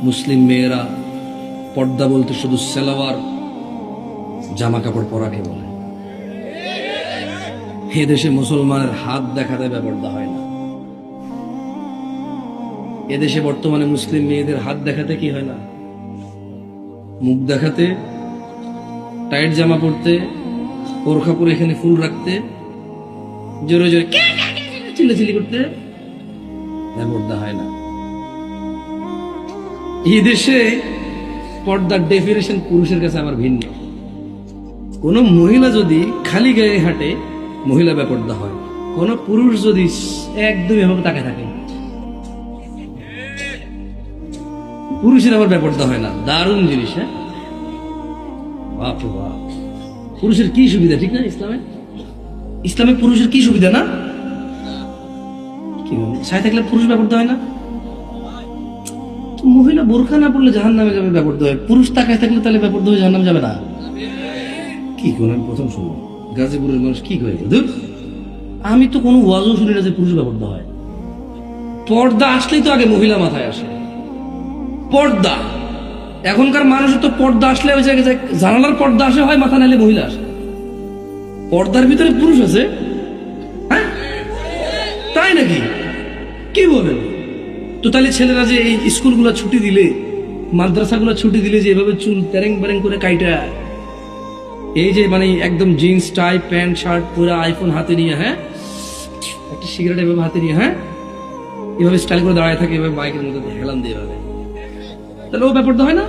মুসলিম মেয়েরা পর্দা বলতে শুধু সালোয়ার জামা কাপড় পরাকে বলে। এ দেশে মুসলমানের হাত দেখাতে বেপর্দা হয় না। এদেশে বর্তমানে মুসলিম মেয়েদের হাত দেখাতে কি হয় না, মুখ দেখাতে, টাইট জামা পরতে, বোরখা পরে এখানে ফুল রাখতে, জোরে জোরে চিল্লাচিল্লি করতে বেপর্দা হয় না। এই দেশে পর্দার ডেফিনেশন পুরুষের কাছে আমার ভিন্ন। কোন মহিলা যদি খালি গায়ে হাঁটে মহিলা বেপর্দা হয়, কোন পুরুষ যদি একদমই এভাবে তাকায় থাকে পুরুষের আবার বেপর্দা হয় না। দারুণ জিনিস। হ্যাঁ, বাপ রে বাপ, পুরুষের কি সুবিধা, ঠিক না? ইসলামে পুরুষের কি সুবিধা না? কি ছায় থাকলে পুরুষ বেপর্দা হয় না? মহিলা বোরখা না পড়লে জাহান্নামে যাবে, বেপর্দা হয়। পুরুষ তাকায় থাকলে তাহলে বেপর্দা হয়ে জাহান্নামে যাবে না? কি করে আমি প্রথম শুনলাম গাজীপুরের মানুষ কি করে। আমি তো কোনো ওয়াজও শুনি না যে পুরুষ বেপর্দা হয়। পর্দা আসলেই তো আগে মহিলা মাথায় আসে। পর্দা, এখনকার মানুষের তো পর্দা আসলে ওই জায়গায় জানালার পর্দা আসে হয়, মাথা নাইলে মহিলা আসে। পর্দার ভিতরে পুরুষ আছে? হ্যাঁ, তাই নাকি? কি বলেন? তো তাহলে ছেলেরা যে এই স্কুলগুলো ছুটি দিলে, মাদ্রাসাগুলো ছুটি দিলে, যে এভাবে চুল তেরেং বেরেং করে কাইটা, এই যে মানে একদম জিন্স টাই প্যান্ট শার্ট পুরো, আইফোন হাতে নিয়ে, হ্যাঁ, একটা সিগারেট এভাবে হাতে নিয়ে, হ্যাঁ, এভাবে স্টাইল করে দাঁড়ায় থাকে, এভাবে বাইকের মধ্যে হেলান দিয়ে এভাবে, তাহলে ও বেপর্দা হয় না?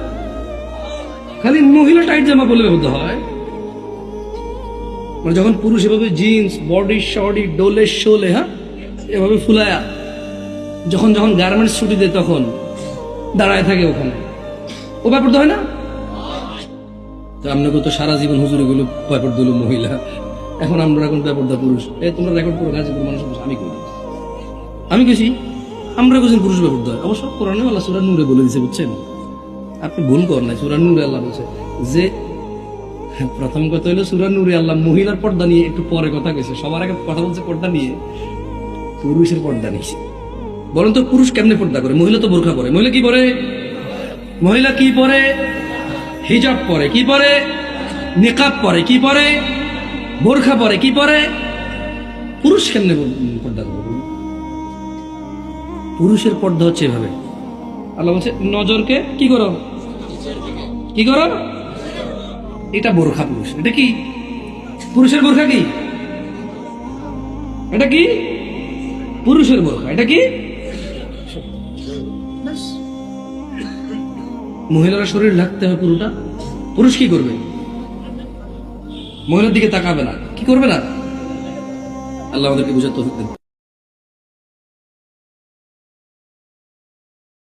খালি মহিলা টাইট জামা বলে বেপর্দা হয়। মানে যখন পুরুষ এভাবে জিন্স বডি শডি ডোলে শোলে, হ্যাঁ, এভাবে ফুলায়া যখন যখন গার্মেন্টস ছুটি দেয় তখন দাঁড়ায় থাকে ওখানে, ও বেপর্দা হয় না? তো আপনাকে তো সারা জীবন হুজুরে গুলো বেপর্দা হলো মহিলা, এখন আমরা এখন বেপর্দা পুরুষ। তোমরা রেকর্ড করো, গাজীপুর মানুষ আমি কেছি আমরা কেছেন পুরুষ বেপর্দা হয়। অবশ্য কোরআনে আল্লাহ সূরা নূরে বলে দিয়েছে, বুঝছেন? আপনি ভুল করেন নাই। সূরা নূরে আল্লাহ বলছে যে, প্রথম কথা হলো সূরা নূরে আল্লাহ মহিলার পর্দা নিয়ে একটু পরে কথা গেছে, সবার আগে কথা বলছে পর্দা নিয়ে, পুরুষের পর্দা নিয়েছে। বলেন তো পুরুষ কেমনে পর্দা করে? মহিলা তো বোরখা পরে। মহিলা কি পরে? মহিলা কি পরে? হিজাব পরে। কি পরে? নিকাব পরে। কি পরে? বোরখা পরে। কি পরে? পুরুষ কেমনে পর্দা করে? পুরুষের পর্দা হচ্ছে এভাবে। আল্লাহ বলছে নজরকে কি করো, কি করো, এটা বোরখা পুরুষ। এটা কি পুরুষের বোরখা? কি এটা? কি পুরুষের বোরখা? এটা কি? মহিলারা শরীর ঢাকতে হবে পুরোটা। পুরুষ কি করবে? মহিলার দিকে তাকাবে না। কি করবে না? আল্লাহ আমাদেরকে বুঝাতে তৌফিক দেন।